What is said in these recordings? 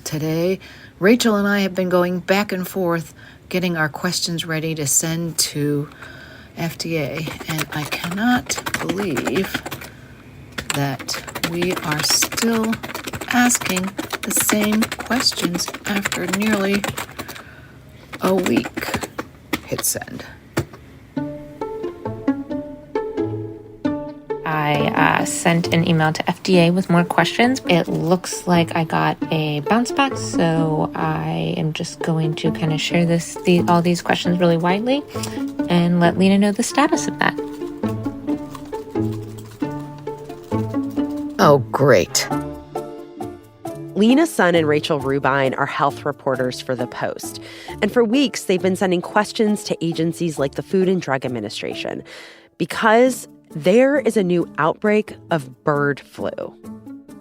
Today, Rachel and I have been going back and forth, getting our questions ready to send to FDA, and I cannot believe that we are still asking the same questions after nearly a week. Hit send. I sent an email to FDA with more questions. It looks like I got a bounce back, so I am just going to kind of share all these questions really widely and let Lena know the status of that. Oh, great. Lena Sun and Rachel Rubine are health reporters for The Post. And for weeks, they've been sending questions to agencies like the Food and Drug Administration because there is a new outbreak of bird flu.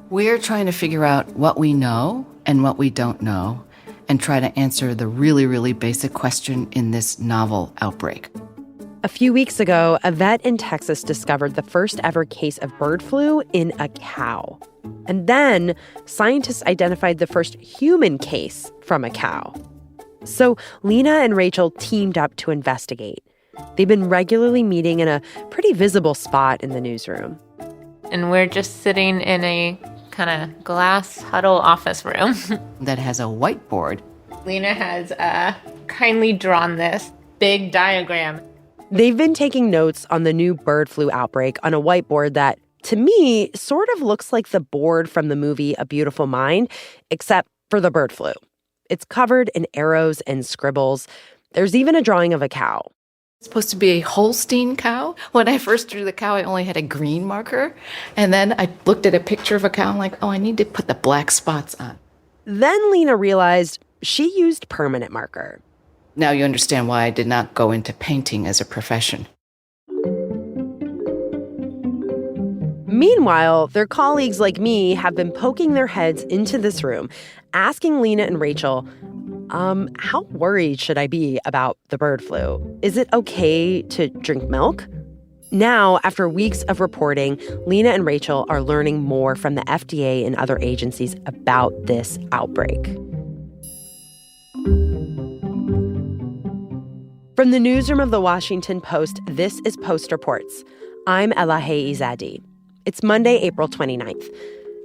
We're trying to figure out what we know and what we don't know and try to answer the really, really basic question in this novel outbreak. A few weeks ago, a vet in Texas discovered the first ever case of bird flu in a cow. And then scientists identified the first human case from a cow. So Lena and Rachel teamed up to investigate. They've been regularly meeting in a pretty visible spot in the newsroom. And we're just sitting in a kind of glass huddle office room. That has a whiteboard. Lena has kindly drawn this big diagram. They've been taking notes on the new bird flu outbreak on a whiteboard that, to me, sort of looks like the board from the movie A Beautiful Mind, except for the bird flu. It's covered in arrows and scribbles. There's even a drawing of a cow. It's supposed to be a Holstein cow. When I first drew the cow, I only had a green marker. And then I looked at a picture of a cow. I'm like, oh, I need to put the black spots on. Then Lena realized she used permanent marker. Now you understand why I did not go into painting as a profession. Meanwhile, their colleagues like me have been poking their heads into this room, asking Lena and Rachel, how worried should I be about the bird flu? Is it okay to drink milk? Now, after weeks of reporting, Lena and Rachel are learning more from the FDA and other agencies about this outbreak. From the newsroom of the Washington Post, this is Post Reports. I'm Elahe Izadi. It's Monday, April 29th.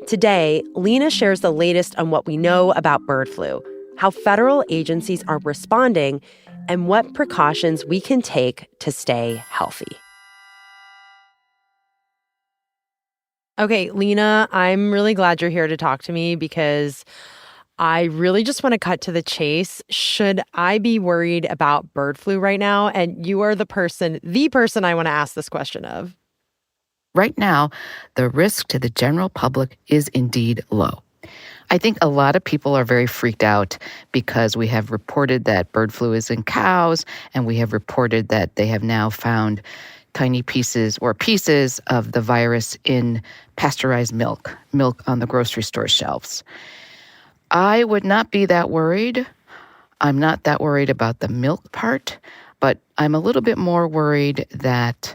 Today, Lena shares the latest on what we know about bird flu, how federal agencies are responding, and what precautions we can take to stay healthy. Okay, Lena, I'm really glad you're here to talk to me because I really just want to cut to the chase. Should I be worried about bird flu right now? And you are the person I want to ask this question of. Right now, the risk to the general public is indeed low. I think a lot of people are very freaked out because we have reported that bird flu is in cows, and we have reported that they have now found tiny pieces of the virus in pasteurized milk on the grocery store shelves. I would not be that worried. I'm not that worried about the milk part, but I'm a little bit more worried that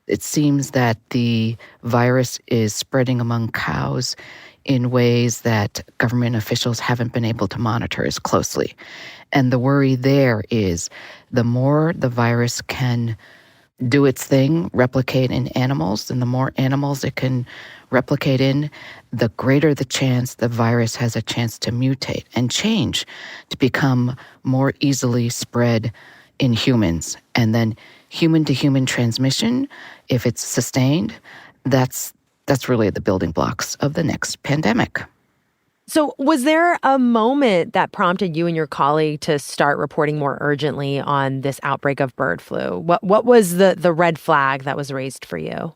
it seems that the virus is spreading among cows in ways that government officials haven't been able to monitor as closely. And the worry there is the more the virus can do its thing, replicate in animals, and the more animals it can replicate in, the greater the chance the virus has a chance to mutate and change to become more easily spread in humans. And then human-to-human transmission, if it's sustained, that's really the building blocks of the next pandemic. So was there a moment that prompted you and your colleague to start reporting more urgently on this outbreak of bird flu? What was the red flag that was raised for you?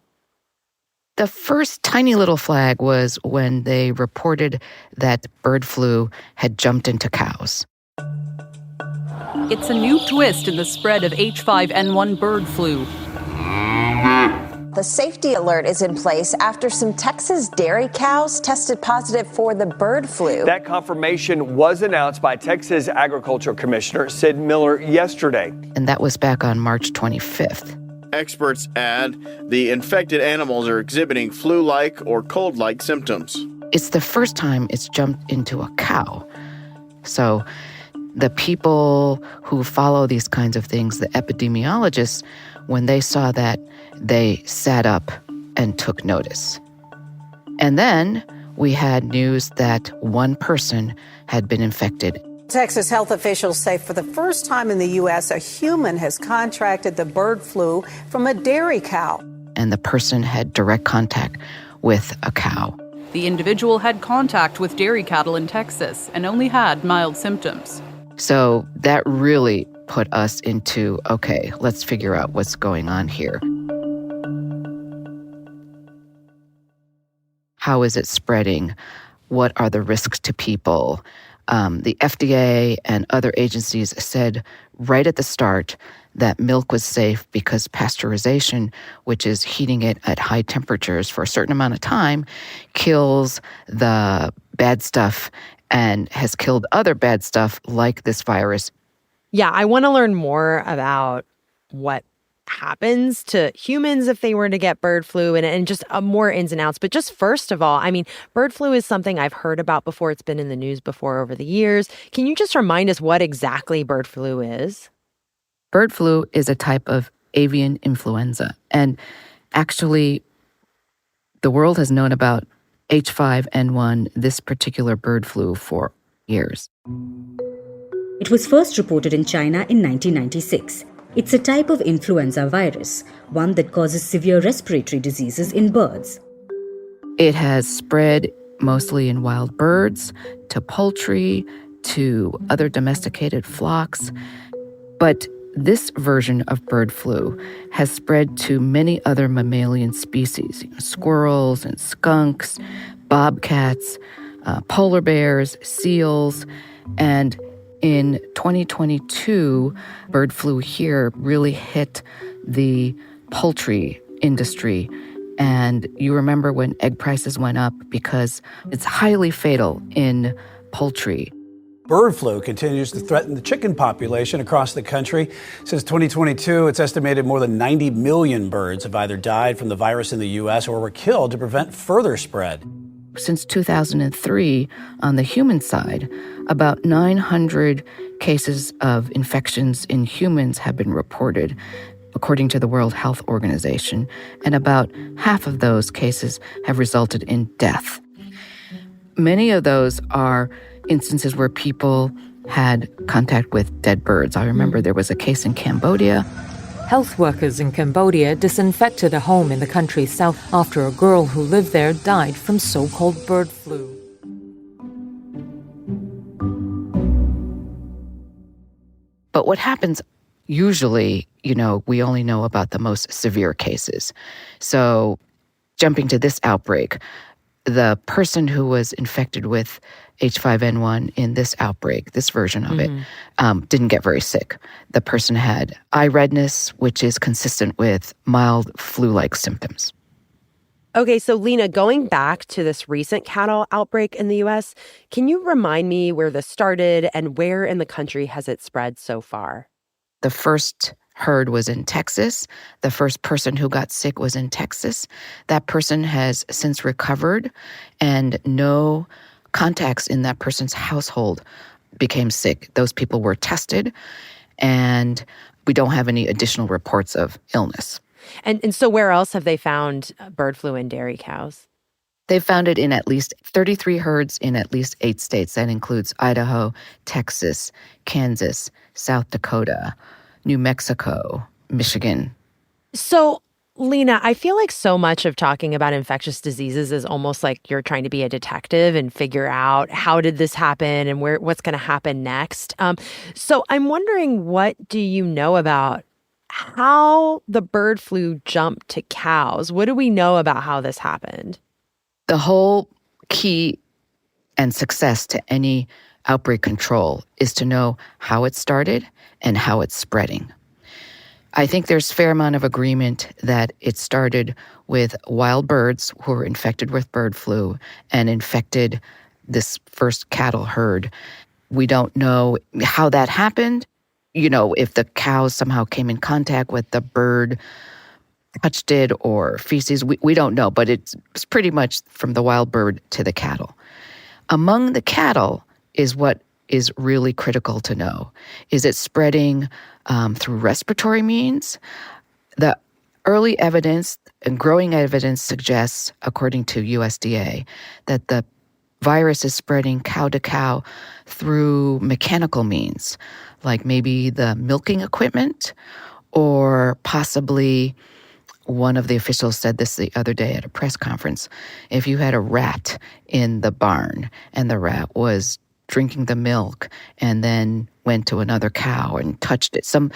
The first tiny little flag was when they reported that bird flu had jumped into cows. It's a new twist in the spread of H5N1 bird flu. The safety alert is in place after some Texas dairy cows tested positive for the bird flu. That confirmation was announced by Texas Agriculture Commissioner Sid Miller yesterday. And that was back on March 25th. Experts add the infected animals are exhibiting flu-like or cold-like symptoms. it's the first time it's jumped into a cow. So the people who follow these kinds of things, the epidemiologists, when they saw that, they sat up and took notice. And then we had news that one person had been infected. Texas health officials say for the first time in the U.S., a human has contracted the bird flu from a dairy cow. And the person had direct contact with a cow. The individual had contact with dairy cattle in Texas and only had mild symptoms. So that really put us into, okay, let's figure out what's going on here. How is it spreading? What are the risks to people? The FDA and other agencies said right at the start that milk was safe because pasteurization, which is heating it at high temperatures for a certain amount of time, kills the bad stuff and has killed other bad stuff like this virus. Yeah, I want to learn more about what happens to humans if they were to get bird flu and just more ins and outs. But just first of all, I mean, bird flu is something I've heard about before. It's been in the news before over the years. Can you just remind us what exactly bird flu is? Bird flu is a type of avian influenza. And actually, the world has known about H5N1, this particular bird flu, for years. It was first reported in China in 1996. It's a type of influenza virus, one that causes severe respiratory diseases in birds. It has spread mostly in wild birds, to poultry, to other domesticated flocks. But this version of bird flu has spread to many other mammalian species, squirrels and skunks, bobcats, polar bears, seals, and in 2022, bird flu here really hit the poultry industry. And you remember when egg prices went up because it's highly fatal in poultry. Bird flu continues to threaten the chicken population across the country. Since 2022, it's estimated more than 90 million birds have either died from the virus in the U.S. or were killed to prevent further spread. Since 2003, on the human side, about 900 cases of infections in humans have been reported, according to the World Health Organization, and about half of those cases have resulted in death. Many of those are instances where people had contact with dead birds. I remember there was a case in Cambodia. Health workers in Cambodia disinfected a home in the country's south after a girl who lived there died from so-called bird flu. But what happens usually, we only know about the most severe cases. So jumping to this outbreak, the person who was infected with H5N1 in this outbreak, this version of it, didn't get very sick. The person had eye redness, which is consistent with mild flu-like symptoms. Okay, so Lena, going back to this recent cattle outbreak in the U.S., can you remind me where this started and where in the country has it spread so far? The first herd was in Texas. The first person who got sick was in Texas. That person has since recovered, and no contacts in that person's household became sick. Those people were tested, and we don't have any additional reports of illness. And so where else have they found bird flu in dairy cows? They found it in at least 33 herds in at least 8 states. That includes Idaho, Texas, Kansas, South Dakota, New Mexico, Michigan. So, Lena, I feel like so much of talking about infectious diseases is almost like you're trying to be a detective and figure out how did this happen and what's going to happen next. So I'm wondering, what do you know about how the bird flu jumped to cows? What do we know about how this happened? The whole key and success to any outbreak control is to know how it started and how it's spreading. I think there's a fair amount of agreement that it started with wild birds who were infected with bird flu and infected this first cattle herd. We don't know how that happened. If the cows somehow came in contact with the bird touched it or feces. We don't know, but it's pretty much from the wild bird to the cattle. Among the cattle is what is really critical to know. Is it spreading through respiratory means? The early evidence and growing evidence suggests, according to USDA, that the virus is spreading cow to cow through mechanical means, like maybe the milking equipment, or possibly, one of the officials said this the other day at a press conference, if you had a rat in the barn and the rat was drinking the milk and then went to another cow and touched it, some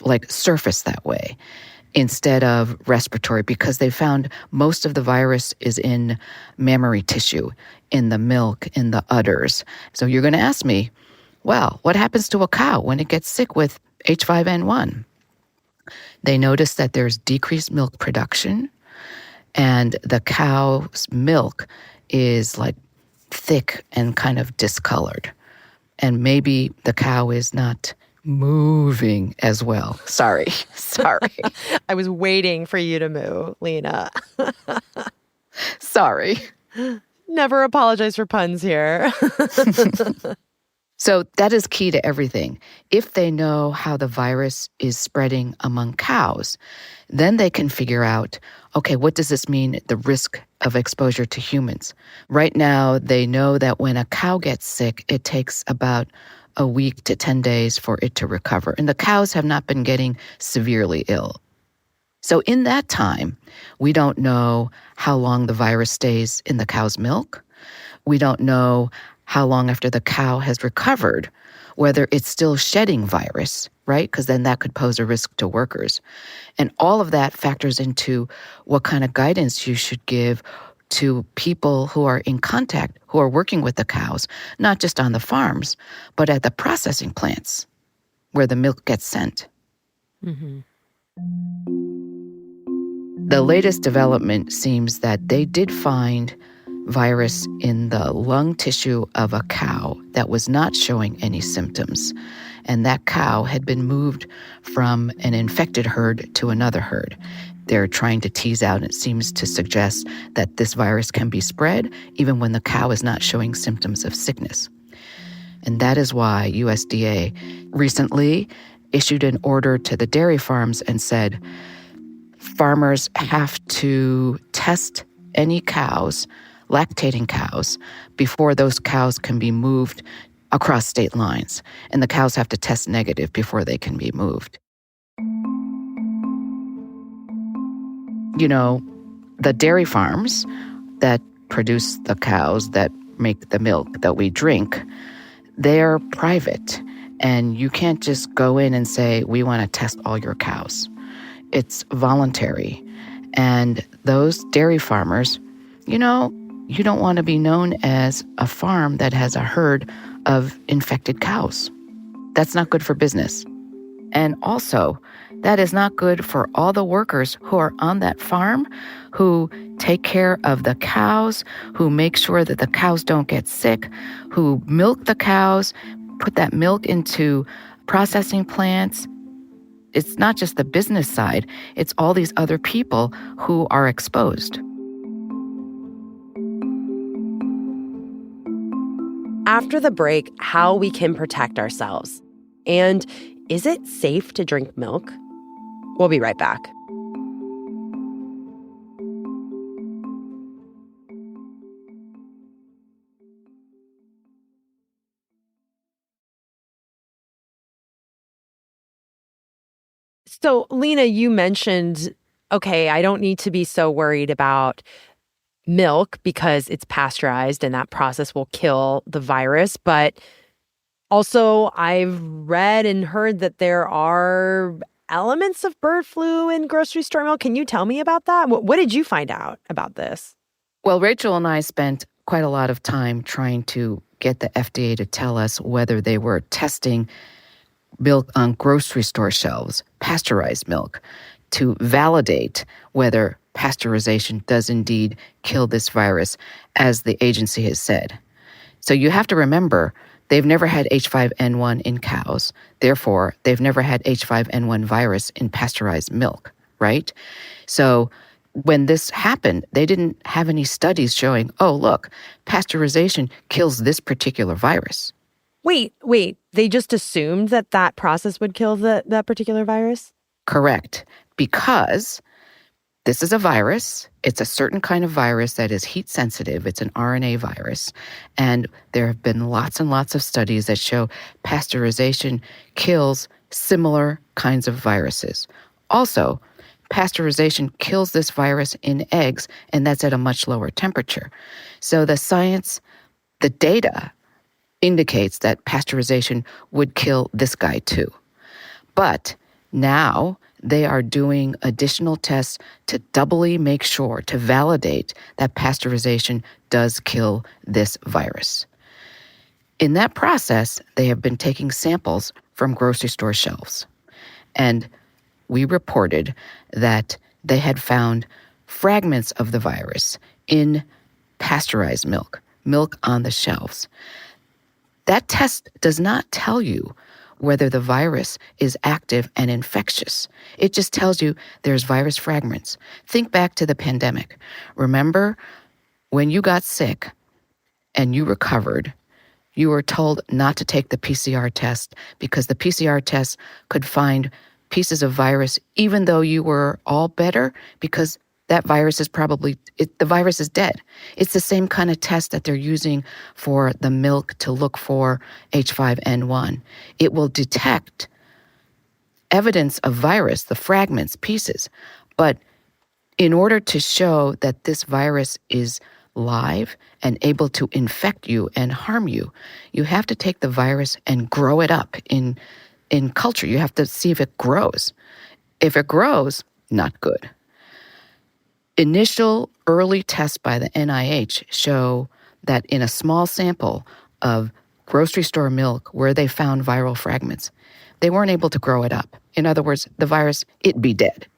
like surface that way instead of respiratory, because they found most of the virus is in mammary tissue, in the milk, in the udders. So you're going to ask me, well, what happens to a cow when it gets sick with H5N1? They noticed that there's decreased milk production, and the cow's milk is like thick and kind of discolored. And maybe the cow is not moving as well. Sorry. I was waiting for you to move, Lena. Sorry. Never apologize for puns here. So that is key to everything. If they know how the virus is spreading among cows, then they can figure out, okay, what does this mean, the risk of exposure to humans? Right now, they know that when a cow gets sick, it takes about a week to 10 days for it to recover. And the cows have not been getting severely ill. So in that time, we don't know how long the virus stays in the cow's milk. We don't know how long after the cow has recovered, whether it's still shedding virus, right? Because then that could pose a risk to workers. And all of that factors into what kind of guidance you should give to people who are in contact, who are working with the cows, not just on the farms, but at the processing plants where the milk gets sent. Mm-hmm. The latest development seems that they did find virus in the lung tissue of a cow that was not showing any symptoms. And that cow had been moved from an infected herd to another herd. They're trying to tease out, and it seems to suggest that this virus can be spread even when the cow is not showing symptoms of sickness. And that is why USDA recently issued an order to the dairy farms and said, farmers have to test any cows, lactating cows, before those cows can be moved across state lines. And the cows have to test negative before they can be moved. You know, the dairy farms that produce the cows that make the milk that we drink, they're private. And you can't just go in and say, we want to test all your cows. It's voluntary. And those dairy farmers, you know, you don't want to be known as a farm that has a herd of infected cows. That's not good for business. And also, that is not good for all the workers who are on that farm, who take care of the cows, who make sure that the cows don't get sick, who milk the cows, put that milk into processing plants. It's not just the business side, it's all these other people who are exposed. After the break, how we can protect ourselves. And is it safe to drink milk? We'll be right back. So, Lena, you mentioned, okay, I don't need to be so worried about milk because it's pasteurized and that process will kill the virus. But also, I've read and heard that there are elements of bird flu in grocery store milk. Can you tell me about that? What did you find out about this? Well, Rachel and I spent quite a lot of time trying to get the FDA to tell us whether they were testing milk on grocery store shelves, pasteurized milk, to validate whether pasteurization does indeed kill this virus, as the agency has said. So you have to remember, they've never had H5N1 in cows. Therefore, they've never had H5N1 virus in pasteurized milk, right? So when this happened, they didn't have any studies showing, oh, look, pasteurization kills this particular virus. Wait. They just assumed that process would kill that particular virus? Correct. Because this is a virus. It's a certain kind of virus that is heat sensitive. It's an RNA virus. And there have been lots and lots of studies that show pasteurization kills similar kinds of viruses. Also, pasteurization kills this virus in eggs, and that's at a much lower temperature. So the science, the data indicates that pasteurization would kill this guy too. But now they are doing additional tests to doubly make sure, to validate that pasteurization does kill this virus. In that process, they have been taking samples from grocery store shelves. And we reported that they had found fragments of the virus in pasteurized milk on the shelves. That test does not tell you whether the virus is active and infectious. It just tells you there's virus fragments. Think back to the pandemic. Remember when you got sick and you recovered, you were told not to take the PCR test because the PCR test could find pieces of virus even though you were all better, because that virus is the virus is dead. It's the same kind of test that they're using for the milk to look for H5N1. It will detect evidence of virus, the fragments, pieces. But in order to show that this virus is live and able to infect you and harm you, you have to take the virus and grow it up in culture. You have to see if it grows. If it grows, not good. Initial early tests by the NIH show that in a small sample of grocery store milk where they found viral fragments, they weren't able to grow it up. In other words, the virus, it'd be dead.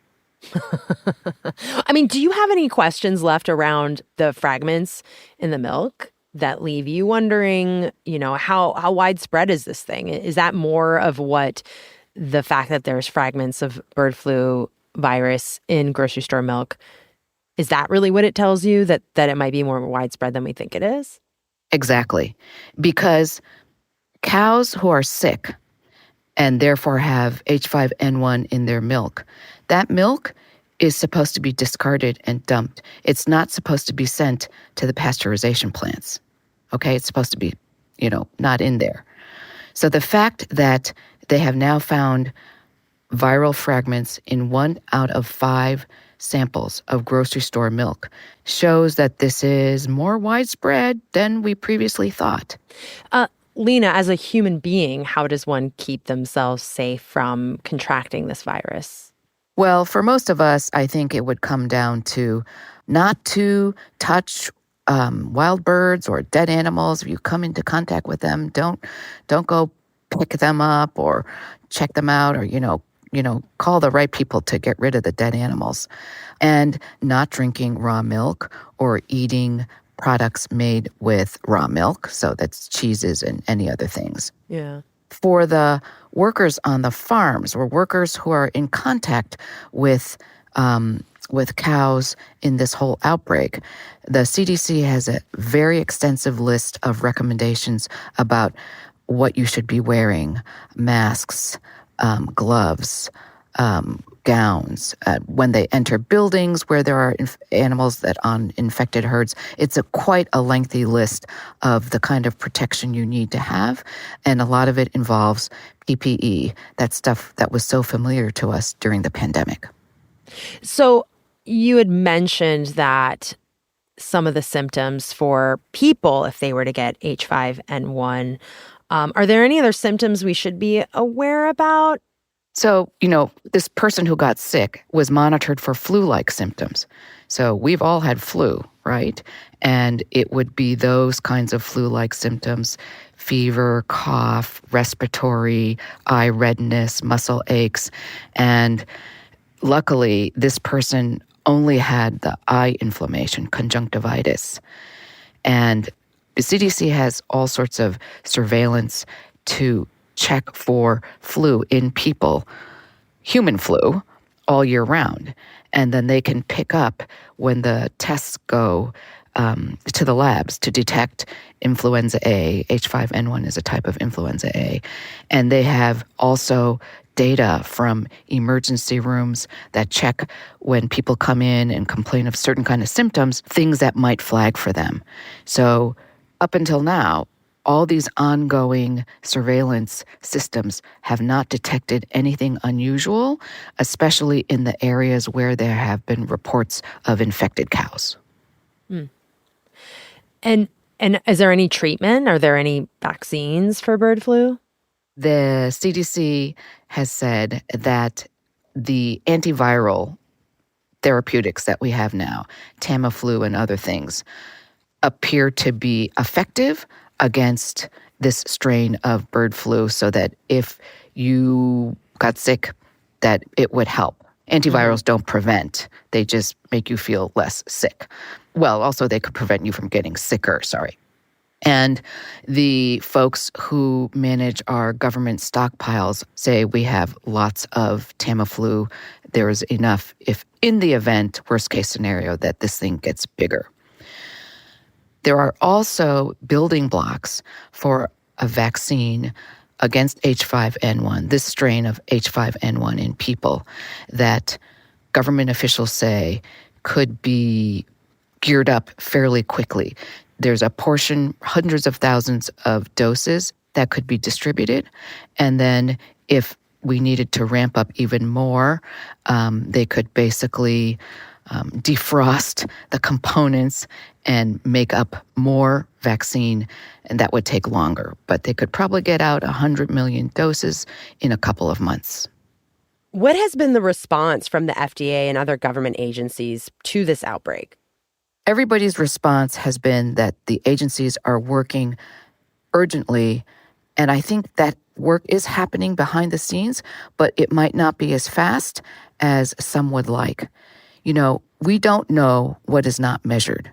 I mean, do you have any questions left around the fragments in the milk that leave you wondering, how widespread is this thing? Is that more of what the fact that there's fragments of bird flu virus in grocery store milk, is that really what it tells you, that it might be more widespread than we think it is? Exactly. Because cows who are sick and therefore have H5N1 in their milk, that milk is supposed to be discarded and dumped. It's not supposed to be sent to the pasteurization plants. Okay? It's supposed to be, not in there. So the fact that they have now found viral fragments in 1 out of 5 samples of grocery store milk shows that this is more widespread than we previously thought. Lena, as a human being, how does one keep themselves safe from contracting this virus? Well, for most of us, I think it would come down to not to touch wild birds or dead animals. If you come into contact with them, don't go pick them up or check them out, or call the right people to get rid of the dead animals. And not drinking raw milk or eating products made with raw milk, so that's cheeses and any other things. Yeah. For the workers on the farms, or workers who are in contact with cows in this whole outbreak, the CDC has a very extensive list of recommendations about what you should be wearing: masks, gloves, gowns, when they enter buildings where there are animals that on infected herds. It's quite a lengthy list of the kind of protection you need to have, and a lot of it involves PPE, that stuff that was so familiar to us during the pandemic. So you had mentioned that some of the symptoms for people, if they were to get H5N1, are there any other symptoms we should be aware about? So, this person who got sick was monitored for flu-like symptoms. So we've all had flu, right? And it would be those kinds of flu-like symptoms: fever, cough, respiratory, eye redness, muscle aches. And luckily, this person only had the eye inflammation, conjunctivitis. And the CDC has all sorts of surveillance to check for flu in people, human flu, all year round. And then they can pick up when the tests go to the labs to detect influenza A. H5N1 is a type of influenza A. And they have also data from emergency rooms that check when people come in and complain of certain kind of symptoms, things that might flag for them. So up until now, all these ongoing surveillance systems have not detected anything unusual, especially in the areas where there have been reports of infected cows. And is there any treatment? Are there any vaccines for bird flu? The CDC has said that the antiviral therapeutics that we have now, Tamiflu and other things, appear to be effective against this strain of bird flu, so that if you got sick, that it would help. Antivirals don't prevent, they just make you feel less sick. Well, also they could prevent you from getting sicker, And the folks who manage our government stockpiles say we have lots of Tamiflu. There is enough if in the event, worst case scenario, that this thing gets bigger. There are also building blocks for a vaccine against H5N1, this strain of H5N1 in people, that government officials say could be geared up fairly quickly. There's a portion, hundreds of thousands of doses that could be distributed. And then if we needed to ramp up even more, they could basically defrost the components and make up more vaccine, and that would take longer. But they could probably get out 100 million doses in a couple of months. What has been the response from the FDA and other government agencies to this outbreak? Everybody's response has been that the agencies are working urgently, and I think that work is happening behind the scenes, but it might not be as fast as some would like. You know, we don't know what is not measured.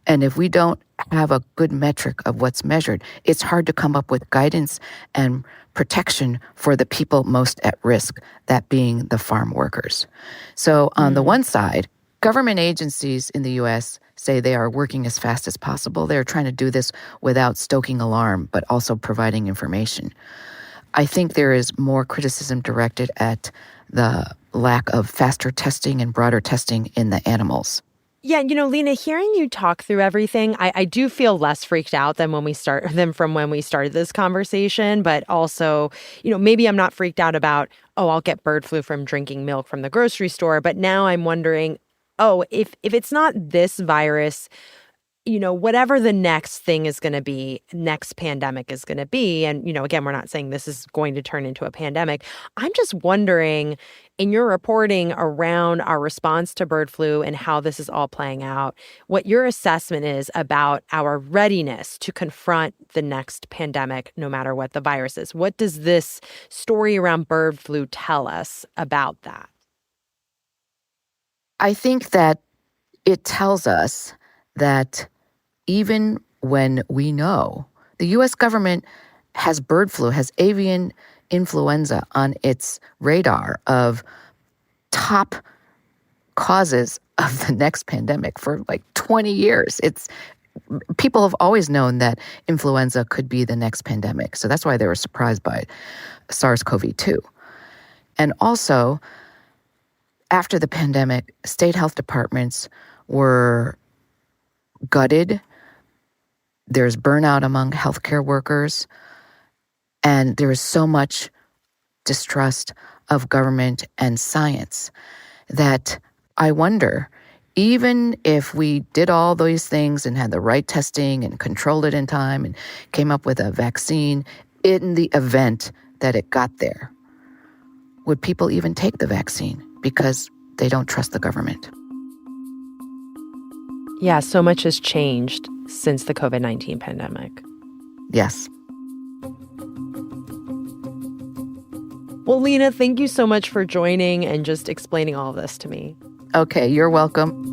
And if we don't have a good metric of what's measured, it's hard to come up with guidance and protection for the people most at risk, that being the farm workers. So on the one side, government agencies in the U.S. say they are working as fast as possible. They're trying to do this without stoking alarm, but also providing information. I think there is more criticism directed at the lack of faster testing and broader testing in the animals. Yeah, Lena, hearing you talk through everything, I do feel less freaked out than from when we started this conversation. But also, maybe I'm not freaked out about, I'll get bird flu from drinking milk from the grocery store. But now I'm wondering, if it's not this virus, whatever the next thing is going to be, next pandemic is going to be. And, again, we're not saying this is going to turn into a pandemic. I'm just wondering, in your reporting around our response to bird flu and how this is all playing out, what your assessment is about our readiness to confront the next pandemic, no matter what the virus is. What does this story around bird flu tell us about that? I think that it tells us that even when we know the U.S. government has bird flu, has avian influenza on its radar of top causes of the next pandemic for like 20 years. People have always known that influenza could be the next pandemic. So that's why they were surprised by SARS-CoV-2. And also, after the pandemic, state health departments were gutted. There's burnout among healthcare workers, and there is so much distrust of government and science that I wonder, even if we did all these things and had the right testing and controlled it in time and came up with a vaccine, in the event that it got there, would people even take the vaccine because they don't trust the government? Yeah, so much has changed since the COVID-19 pandemic. Yes. Well, Lena, thank you so much for joining and just explaining all of this to me. Okay, you're welcome.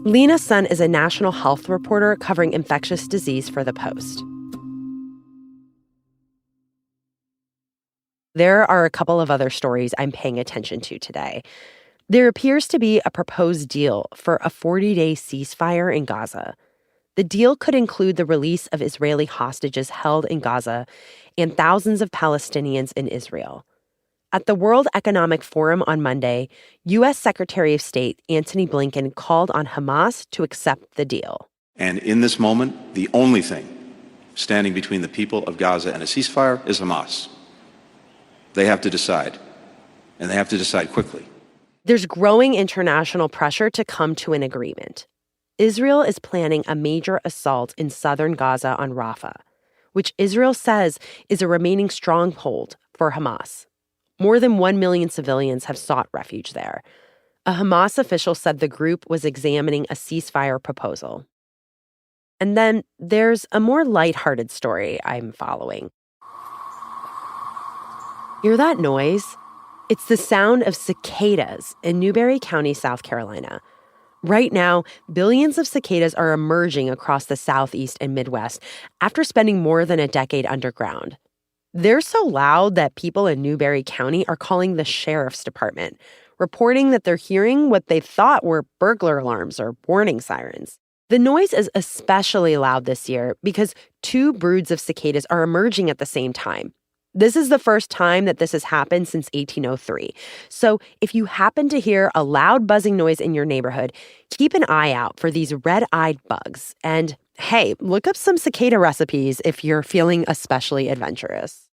Lena Sun is a national health reporter covering infectious disease for The Post. there are a couple of other stories I'm paying attention to today. There appears to be a proposed deal for a 40-day ceasefire in Gaza. The deal could include the release of Israeli hostages held in Gaza and thousands of Palestinians in Israel. At the World Economic Forum on Monday, U.S. Secretary of State Antony Blinken called on Hamas to accept the deal. And in this moment, the only thing standing between the people of Gaza and a ceasefire is Hamas. They have to decide, and they have to decide quickly. There's growing international pressure to come to an agreement. Israel is planning a major assault in southern Gaza on Rafah, which Israel says is a remaining stronghold for Hamas. More than 1 million civilians have sought refuge there. A Hamas official said the group was examining a ceasefire proposal. And then there's a more lighthearted story I'm following. Hear that noise? It's the sound of cicadas in Newberry County, South Carolina. Right now, billions of cicadas are emerging across the Southeast and Midwest after spending more than a decade underground. They're so loud that people in Newberry County are calling the sheriff's department, reporting that they're hearing what they thought were burglar alarms or warning sirens. The noise is especially loud this year because 2 broods of cicadas are emerging at the same time. This is the first time that this has happened since 1803. So if you happen to hear a loud buzzing noise in your neighborhood, keep an eye out for these red-eyed bugs. And hey, look up some cicada recipes if you're feeling especially adventurous.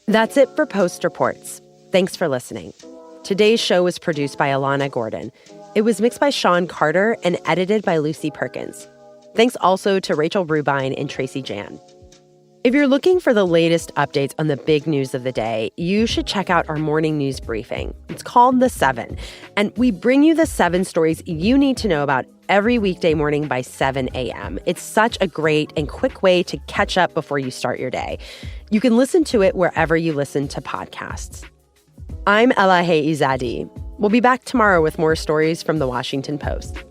That's it for Post Reports. Thanks for listening. Today's show was produced by Alana Gordon. It was mixed by Sean Carter and edited by Lucy Perkins. Thanks also to Rachel Rubine and Tracy Jan. If you're looking for the latest updates on the big news of the day, you should check out our morning news briefing. It's called The 7, and we bring you the 7 stories you need to know about every weekday morning by 7 a.m. It's such a great and quick way to catch up before you start your day. You can listen to it wherever you listen to podcasts. I'm Elahe Izadi. We'll be back tomorrow with more stories from The Washington Post.